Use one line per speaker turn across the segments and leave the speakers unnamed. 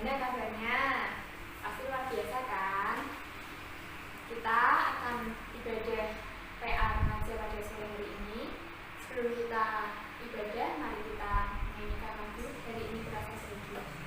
Gimana kabarnya? Pasti luar biasa kan? Kita akan ibadah PA remaja pada sore hari ini. Sebelum kita ibadah, mari kita menyanyikan lagu Hari Ini Terasa Sedikit.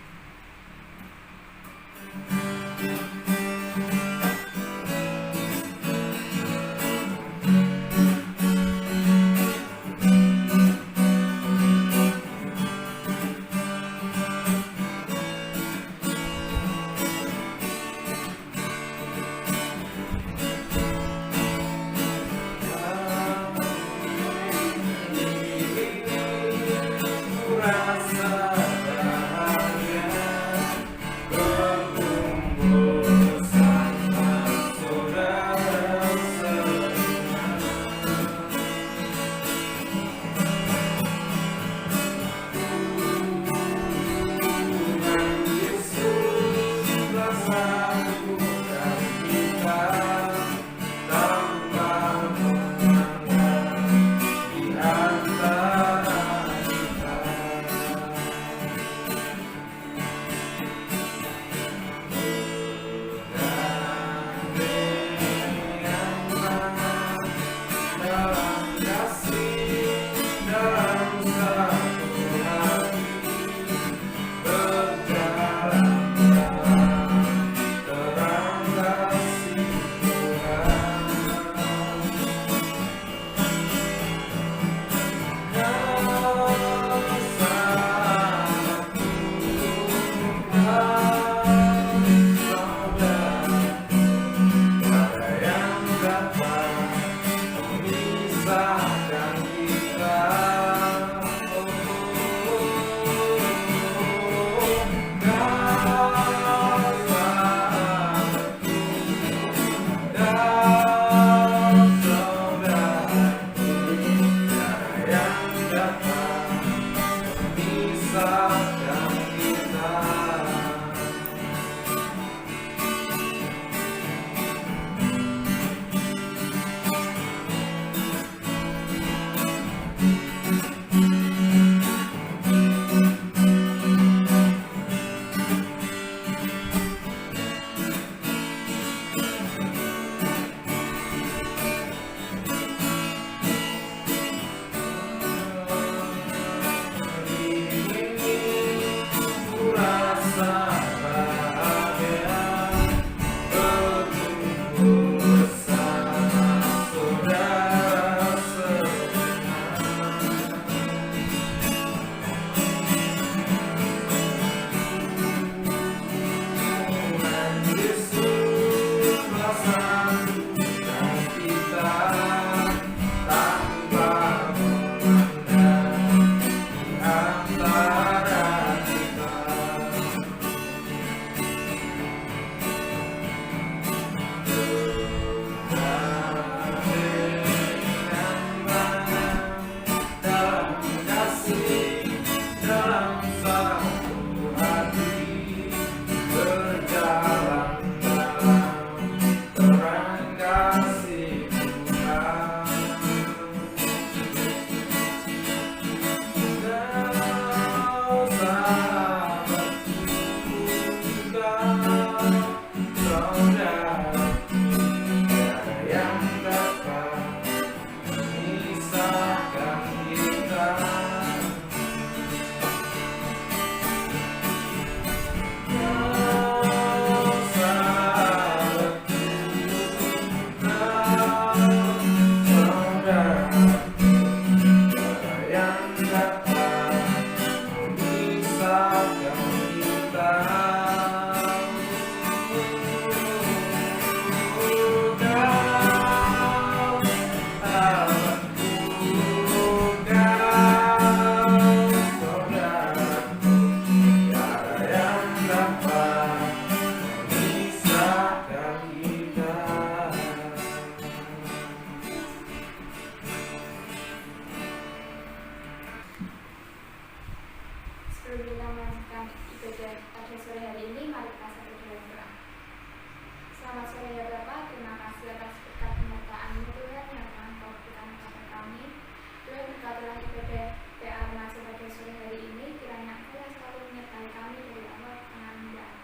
PA Remaja pada sore hari ini, kiranya Allah selalu menyertai kami dari awal tengah hingga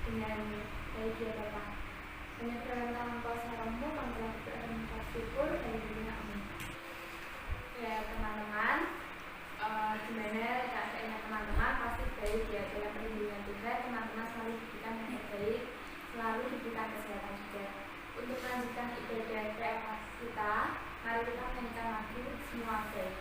dengan baik ya Bapak. Menyerahkan tangan kuasa rohmu yang telah diberikan syukur dari dunia amin. Ya teman-teman, gimana keadaannya teman-teman? Pasti baik ya, dalam perlindungan Tuhan teman-teman selalu diberikan yang terbaik, selalu diberikan kesehatan juga. Untuk melanjutkan ibadah PA kita, mari kita menyanyikan lagu Semua Baik.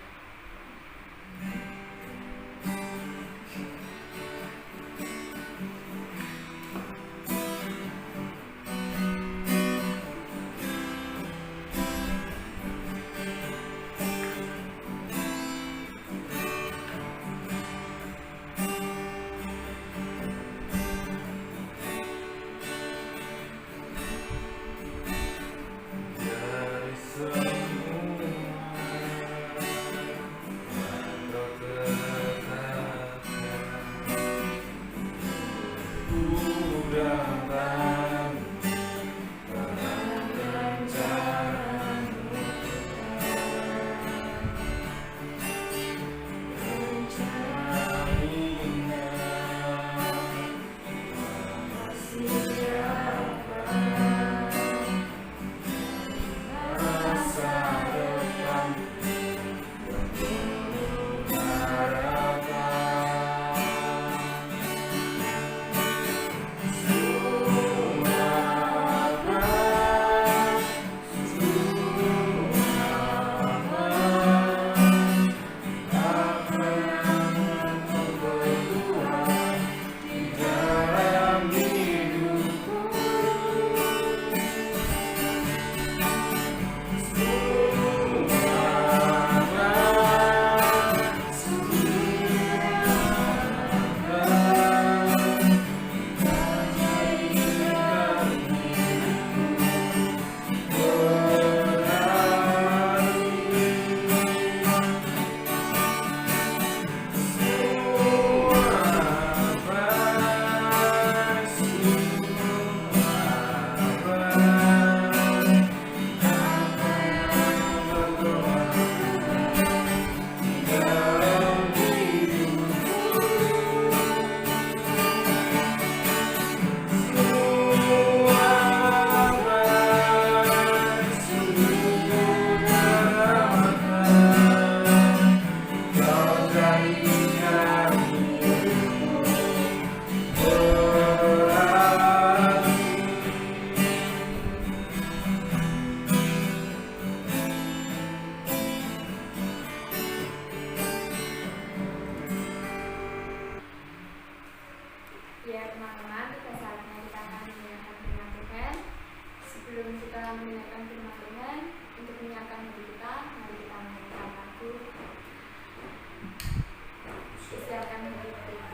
Ya teman-teman, tiba saatnya kita akan mendengarkan firman Tuhan. Sebelum kita mendengarkan firman Tuhan, untuk menyiapkan diri kita, mari kita menyanyikan lagu Siapkan Hati Bagi Tuhan.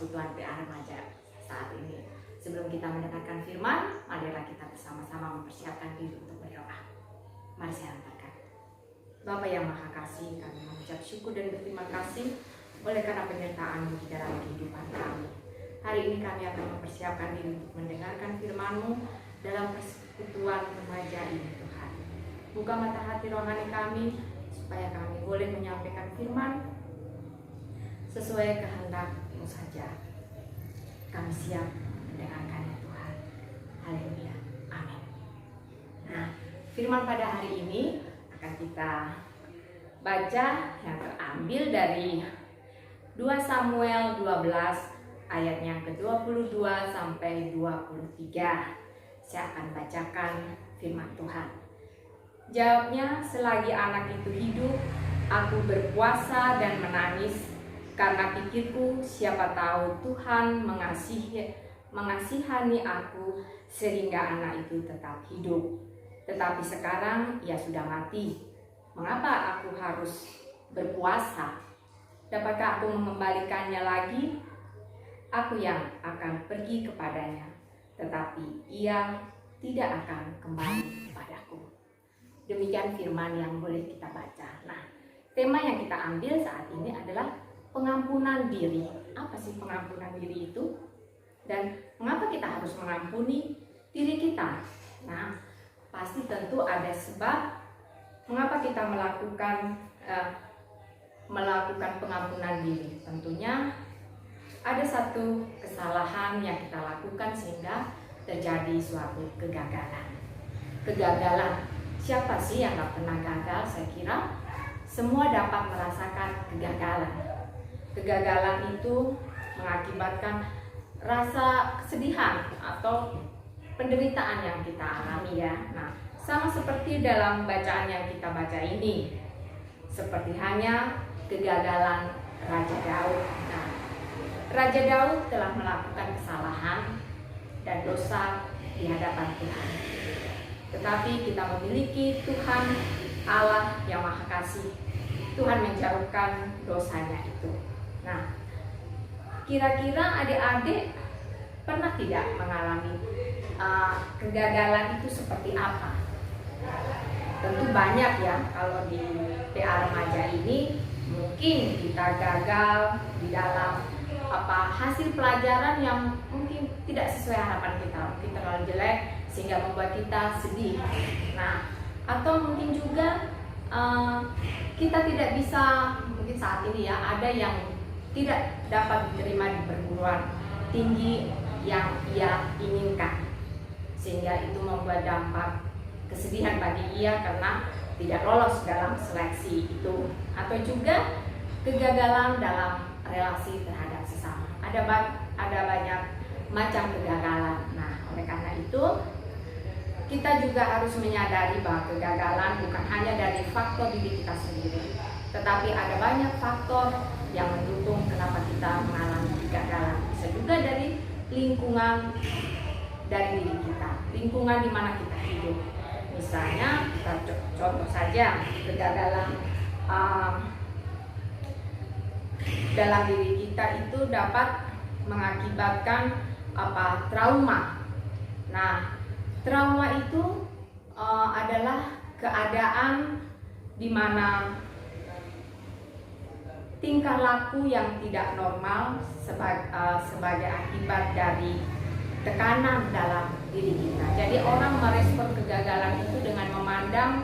persekutuan PA Remaja saat ini. Sebelum kita mendengarkan firman, marilah kita bersama-sama mempersiapkan diri untuk berdoa. Mari saya antarkan. Bapa yang Maha Kasih, kami mengucap syukur dan berterima kasih oleh karena penyertaan-Mu di dalam kehidupan kami. Hari ini kami akan mempersiapkan diri untuk mendengarkan firman-Mu dalam persekutuan remaja ini, Tuhan. Buka mata hati rohani kami, supaya kami boleh menyampaikan firman sesuai kehendak-Mu saja. Kami siap mendengarkannya, Tuhan. Haleluya. Amin. Nah, firman pada hari ini akan kita baca yang terambil dari 2 Samuel 12 ayat yang ke-22 sampai 23. Saya akan bacakan firman Tuhan. Jawabnya, selagi anak itu hidup, aku berpuasa dan menangis karena pikirku, siapa tahu Tuhan mengasihani aku sehingga anak itu tetap hidup. Tetapi sekarang ia sudah mati. Mengapa aku harus berpuasa? Dapatkah aku mengembalikannya lagi? Aku yang akan pergi kepadanya, tetapi ia tidak akan kembali kepadaku. Demikian firman yang boleh kita baca. Nah, tema yang kita ambil saat ini adalah pengampunan diri. Apa sih pengampunan diri itu? Dan mengapa kita harus mengampuni diri kita? Nah, pasti tentu ada sebab mengapa kita melakukan pengampunan diri. Tentunya ada satu kesalahan yang kita lakukan sehingga terjadi suatu kegagalan. Kegagalan, siapa sih yang gak pernah gagal? Saya kira semua dapat merasakan kegagalan. Kegagalan itu mengakibatkan rasa kesedihan atau penderitaan yang kita alami ya. Nah, sama seperti dalam bacaan yang kita baca ini, seperti hanya kegagalan Raja Daud. Nah, Raja Daud telah melakukan kesalahan dan dosa di hadapan Tuhan. Tetapi kita memiliki Tuhan Allah yang Maha Kasih. Tuhan menjauhkan dosanya itu. Nah, kira-kira adik-adik pernah tidak mengalami kegagalan itu seperti apa? Tentu banyak ya. Kalau di PA Remaja ini mungkin kita gagal di dalam hasil pelajaran yang mungkin tidak sesuai harapan kita, mungkin terlalu jelek sehingga membuat kita sedih. Nah, atau mungkin juga kita tidak bisa, mungkin saat ini ya, ada yang tidak dapat diterima di perguruan tinggi yang ia inginkan, sehingga itu membuat dampak kesedihan bagi ia karena tidak lolos dalam seleksi itu, atau juga kegagalan dalam relasi terhadap sesama. Ada banyak macam kegagalan. Nah, oleh karena itu kita juga harus menyadari bahwa kegagalan bukan hanya dari faktor diri kita sendiri, tetapi ada banyak faktor yang mendukung kenapa kita mengalami kegagalan. Bisa juga dari lingkungan dari diri kita, lingkungan di mana kita hidup. Misalnya, kita contoh saja kegagalan dalam diri kita itu dapat mengakibatkan trauma. Nah, trauma itu adalah keadaan di mana tingkah laku yang tidak normal sebagai akibat dari tekanan dalam diri kita. Jadi orang merespon kegagalan itu dengan memandang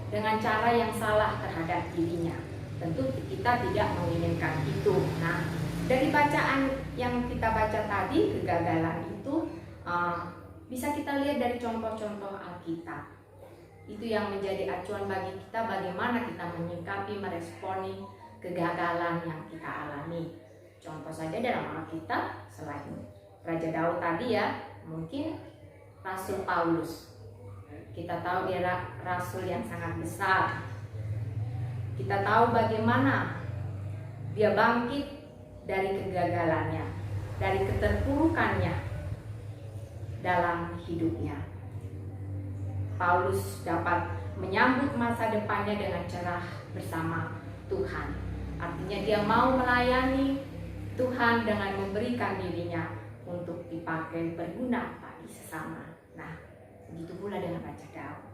dengan cara yang salah terhadap dirinya. Tentu kita tidak menginginkan itu. Nah, dari bacaan yang kita baca tadi, kegagalan itu bisa kita lihat dari contoh-contoh Alkitab. Itu yang menjadi acuan bagi kita bagaimana kita menyikapi, meresponi kegagalan yang kita alami. Contoh saja dalam Alkitab, selain Raja Daud tadi ya, mungkin Rasul Paulus. Kita tahu dia rasul yang sangat besar. Kita tahu bagaimana dia bangkit dari kegagalannya, dari keterpurukannya dalam hidupnya. Paulus dapat menyambut masa depannya dengan cerah bersama Tuhan. Artinya dia mau melayani Tuhan dengan memberikan dirinya untuk dipakai berguna bagi sesama. Nah, begitu pula dengan Raja Daud.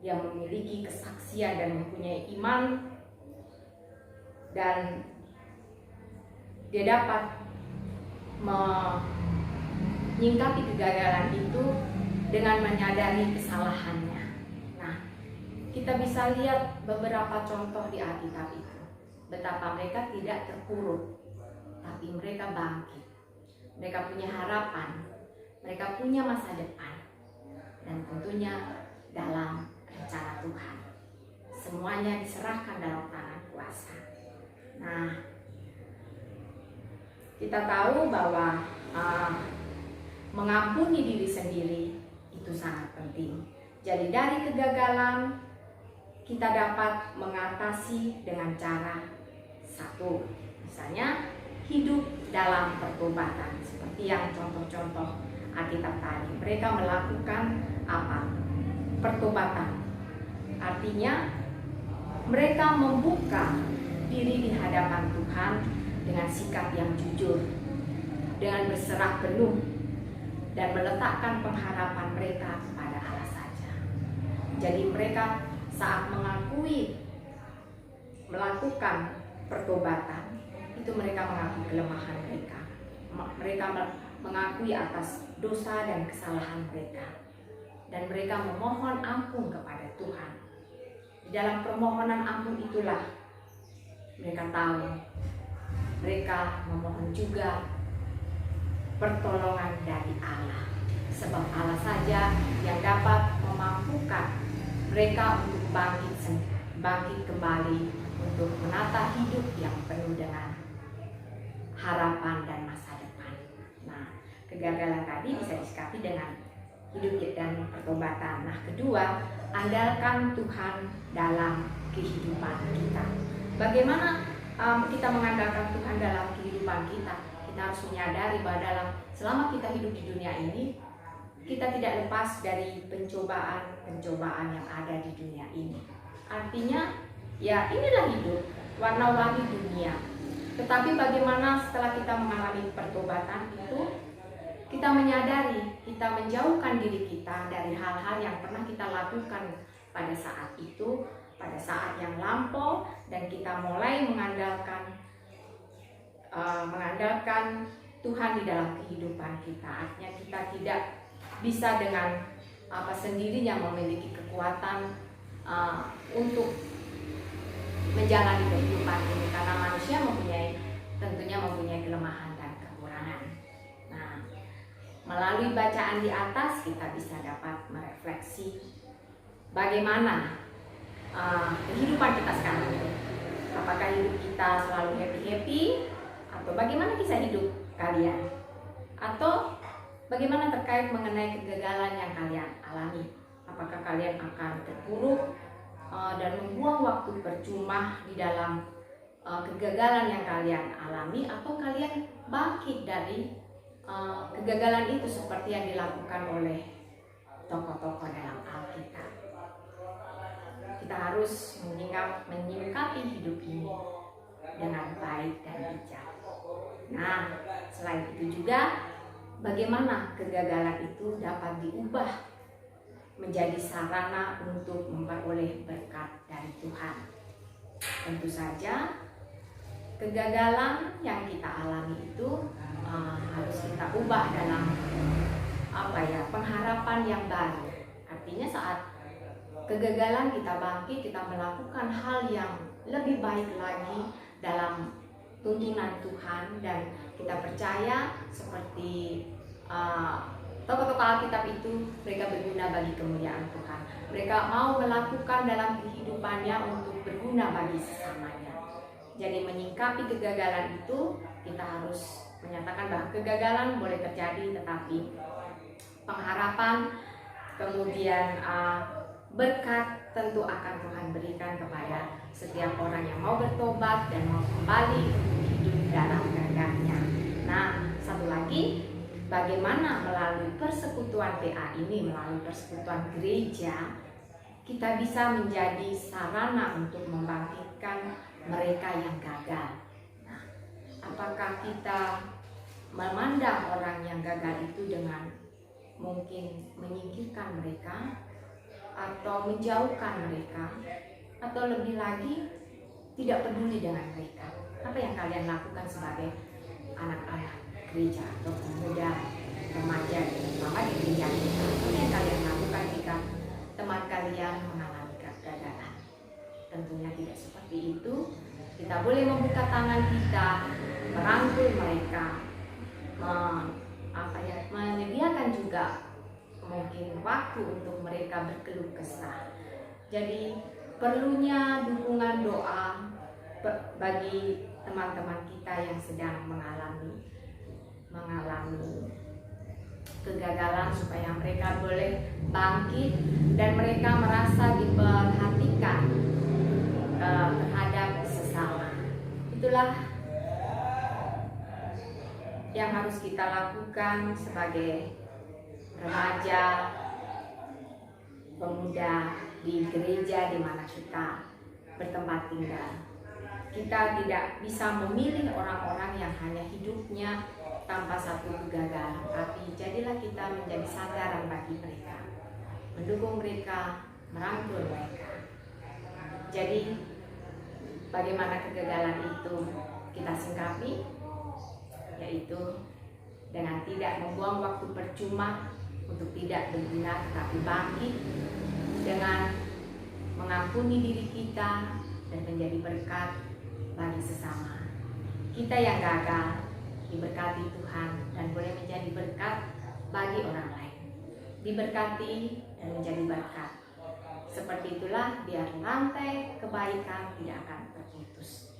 Dia memiliki kesaksian dan mempunyai iman, dan dia dapat menyingkapi kegagalan itu dengan menyadari kesalahannya. Nah, kita bisa lihat beberapa contoh di Alkitab itu, betapa mereka tidak terpuruk, tapi mereka bangkit. Mereka punya harapan, mereka punya masa depan, dan tentunya dalam rencana Tuhan. Semuanya diserahkan dalam tangan kuasa. Nah, kita tahu bahwa mengampuni diri sendiri itu sangat penting. Jadi dari kegagalan kita dapat mengatasi dengan cara satu, misalnya hidup dalam pertobatan, seperti yang contoh-contoh Alkitab tadi. Mereka melakukan apa? Pertobatan. Artinya mereka membuka diri di hadapan Tuhan dengan sikap yang jujur, dengan berserah penuh, dan meletakkan pengharapan mereka kepada Allah saja. Jadi mereka saat melakukan pertobatan, itu mereka mengakui kelemahan mereka. Mereka mengakui atas dosa dan kesalahan mereka, dan mereka memohon ampun kepada Tuhan. Di dalam permohonan ampun itulah mereka tahu mereka memohon juga pertolongan dari Allah, sebab Allah saja yang dapat memampukan mereka untuk bangkit kembali, untuk menata hidup yang penuh dengan harapan dan masa depan. Nah, kegagalan tadi bisa disikapi dengan hidup dan pertobatan. Nah, kedua, andalkan Tuhan dalam kehidupan kita. Bagaimana kita mengandalkan Tuhan dalam kehidupan kita? Kita harus menyadari bahwa selama kita hidup di dunia ini, kita tidak lepas dari pencobaan yang ada di dunia ini. Artinya, ya inilah hidup, warna-warni dunia. Tetapi bagaimana setelah kita mengalami pertobatan itu, kita menyadari, kita menjauhkan diri kita dari hal-hal yang pernah kita lakukan pada saat itu, pada saat yang lampau, dan kita mulai mengandalkan Tuhan di dalam kehidupan kita. Artinya kita tidak bisa dengan sendirinya memiliki kekuatan untuk menjalani kehidupan ini, karena manusia tentunya mempunyai kelemahan dan kekurangan. Nah, melalui bacaan di atas kita bisa dapat merefleksi bagaimana kehidupan kita sekarang ini. Apakah hidup kita selalu happy-happy, atau bagaimana kisah hidup kalian, atau bagaimana terkait mengenai kegagalan yang kalian alami? Apakah kalian akan terpuruk dan membuang waktu percuma di dalam kegagalan yang kalian alami, atau kalian bangkit dari kegagalan itu seperti yang dilakukan oleh tokoh-tokoh dalam Alkitab? Kita harus menyikapi hidup ini dengan baik dan bijak. Nah, selain itu juga bagaimana kegagalan itu dapat diubah menjadi sarana untuk memperoleh berkat dari Tuhan. Tentu saja kegagalan yang kita alami itu harus kita ubah dalam pengharapan yang baru. Artinya saat kegagalan kita bangkit, kita melakukan hal yang lebih baik lagi dalam tuntunan Tuhan, dan kita percaya seperti tokoh-tokoh Alkitab itu, mereka berguna bagi kemuliaan Tuhan. Mereka mau melakukan dalam kehidupannya untuk berguna bagi sesamanya. Jadi menyingkapi kegagalan itu, kita harus menyatakan bahwa kegagalan boleh terjadi, tetapi pengharapan, kemudian berkat tentu akan Tuhan berikan kepada setiap orang yang mau bertobat dan mau kembali untuk hidup dalam kehendaknya. Nah, satu lagi, bagaimana melalui persekutuan PA ini, melalui persekutuan gereja, kita bisa menjadi sarana untuk membangkitkan mereka yang gagal. Nah, Apakah kita memandang orang yang gagal itu dengan mungkin menyingkirkan mereka, atau menjauhkan mereka, atau lebih lagi tidak peduli dengan mereka? Apa yang kalian lakukan sebagai anak-anak gereja atau pemuda, remaja, terutama di gereja kita? Apa yang kalian lakukan jika teman kalian mengalami kegagalan? Tentunya tidak seperti itu. Kita boleh membuka tangan kita, merangkul mereka, menyediakan juga mungkin waktu untuk mereka berkeluh kesah. Jadi perlunya dukungan doa bagi teman-teman kita yang sedang mengalami kegagalan, supaya mereka boleh bangkit dan mereka merasa diperhatikan terhadap sesama. Itulah yang harus kita lakukan sebagai remaja, pemuda di gereja di mana kita bertempat tinggal. Kita tidak bisa memilih orang-orang yang hanya hidupnya tanpa satu kegagalan, tapi jadilah kita menjadi sandaran bagi mereka, mendukung mereka, merangkul mereka. Jadi bagaimana kegagalan itu kita singkapi, yaitu dengan tidak membuang waktu percuma untuk tidak berguna, tetapi bangkit dengan mengampuni diri kita dan menjadi berkat bagi sesama. Kita yang gagal diberkati Tuhan dan boleh menjadi berkat bagi orang lain, diberkati dan menjadi berkat. Seperti itulah biar rantai kebaikan tidak akan terputus.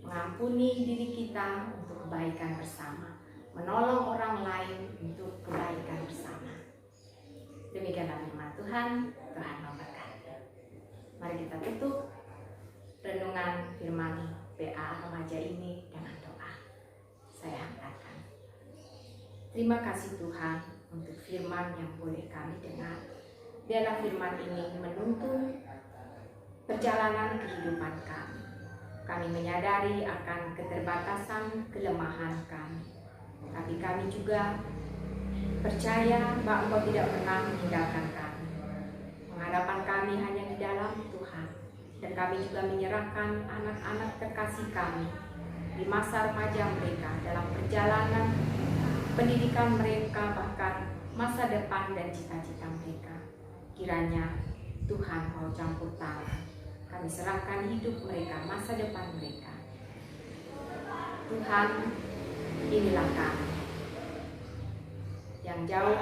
Mengampuni diri kita untuk kebaikan bersama, menolong orang lain untuk kebaikan bersama. Demikianlah firman Tuhan. Tuhan memberkati. Mari kita tutup renungan firman PA remaja ini dengan doa. Saya angkatkan. Terima kasih Tuhan untuk firman yang boleh kami dengar. Biarlah firman ini menuntun perjalanan kehidupan kami. Kami menyadari akan keterbatasan kelemahan kami, tapi kami juga percaya bahwa Engkau tidak pernah meninggalkan kami. Pengharapan kami hanya di dalam Tuhan, dan kami juga menyerahkan anak-anak terkasih kami di masa remaja mereka, dalam perjalanan pendidikan mereka, bahkan masa depan dan cita-cita mereka. Kiranya Tuhan Kau campur tangan. Kami serahkan hidup mereka, masa depan mereka. Tuhan, inilah kami yang jauh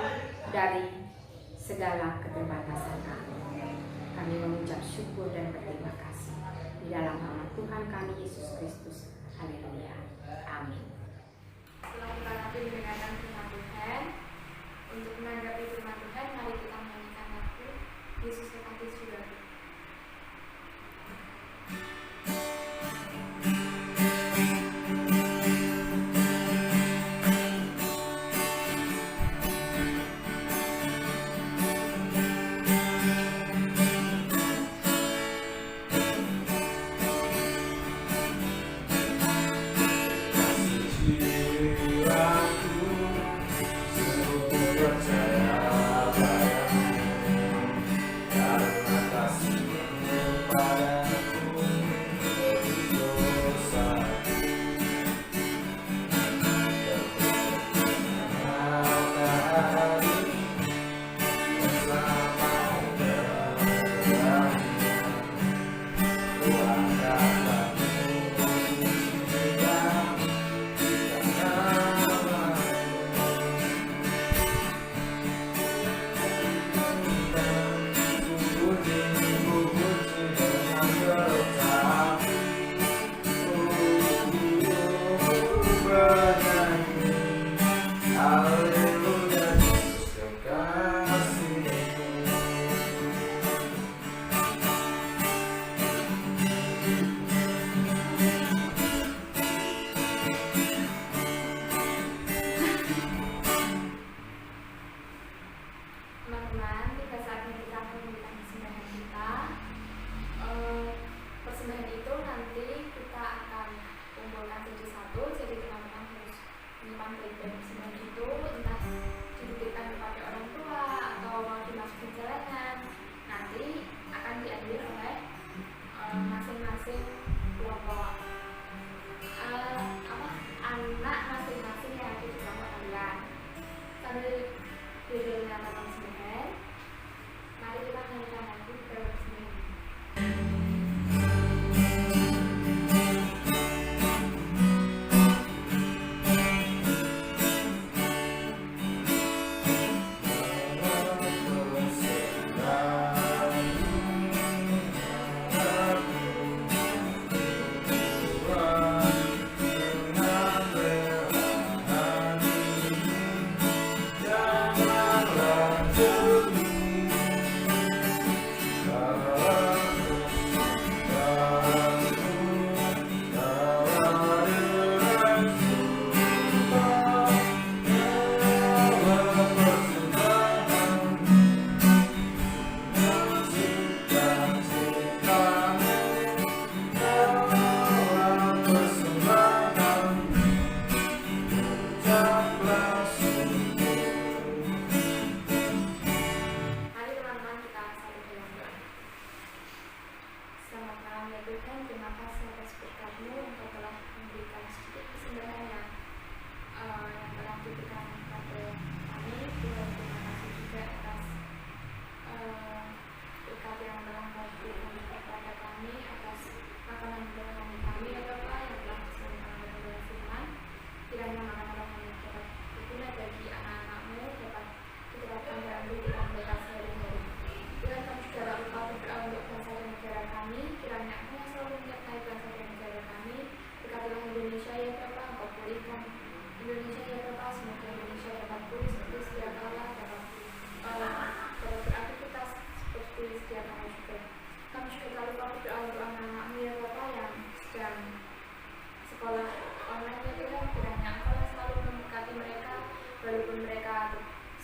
dari segala keterbatasan kami. Kami mengucap syukur dan berterima kasih di dalam nama Tuhan kami Yesus Kristus. Haleluya. Amin.
Setelah kita nanti mendengarkan firman Tuhan, untuk menanggapi firman Tuhan, mari kita menyanyikan lagu Yesus Kekasih Surgawi. Teman-teman, tiba saatnya kita akan memberikan persembahan kita. Persembahan itu nanti kita akan kumpulkan jadi satu, jadi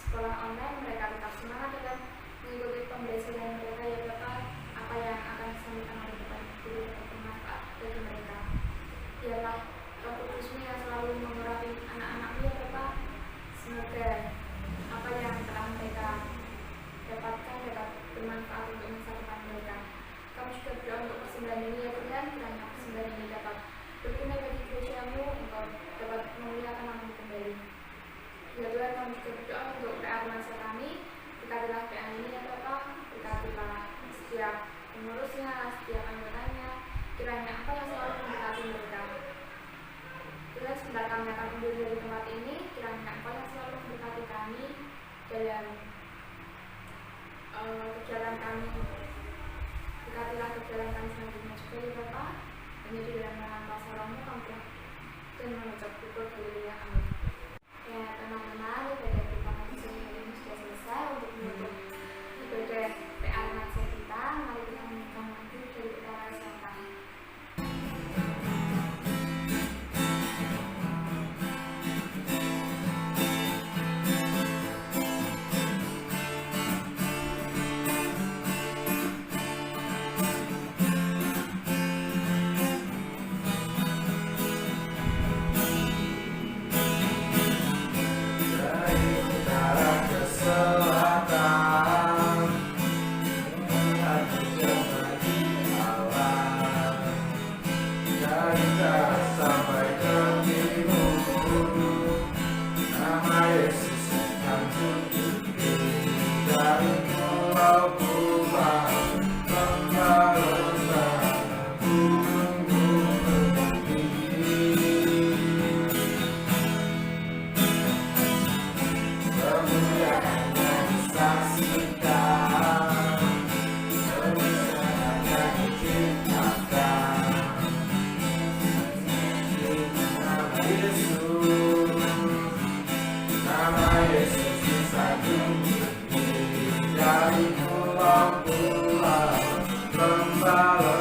sekolah online, mereka tetap semangat dalam mengikuti pembelajaran mereka ya Bapak. Apa yang akan disampaikan oleh Bapak Guru dapat bermanfaat bagi mereka. Biarlah Roh Kudus-Mu yang selalu mengurapi anak-anak-Mu ya Bapak. Semoga apa yang telah mereka dapatkan dapat bermanfaat untuk masa depan mereka. Kami juga berdoa untuk persembahan ini ya Tuhan, kiranya persembahan ini dapat berguna bagi gereja-Mu, Engkau dapat memuliakan nama-Mu kembali. Ya Tuhan, kami juga berdoa untuk PA remaja kami, berkatilah PA ini ya Bapak, berkatilah setiap pengurusnya, setiap anggotanya, kiranya apa yang selalu memberkati mereka. Tuhan, sebentar kami akan undur dari tempat ini, kiranya apa yang selalu memberkati kami dalam kegiatan kami. Berkatilah kegiatan kami selanjutnya juga ya Bapak. Hanya di dalam nama kuasa Roh-Mu kami dan mengucap syukur haleluya, amin. Ya teman-teman, ibadah kita sore hari ini sudah selesai. Untuk menutup ibadah PA remaja kita, mari kita menyanyikan lagu dari kita rasakan.
Dari pulau-pulau lembah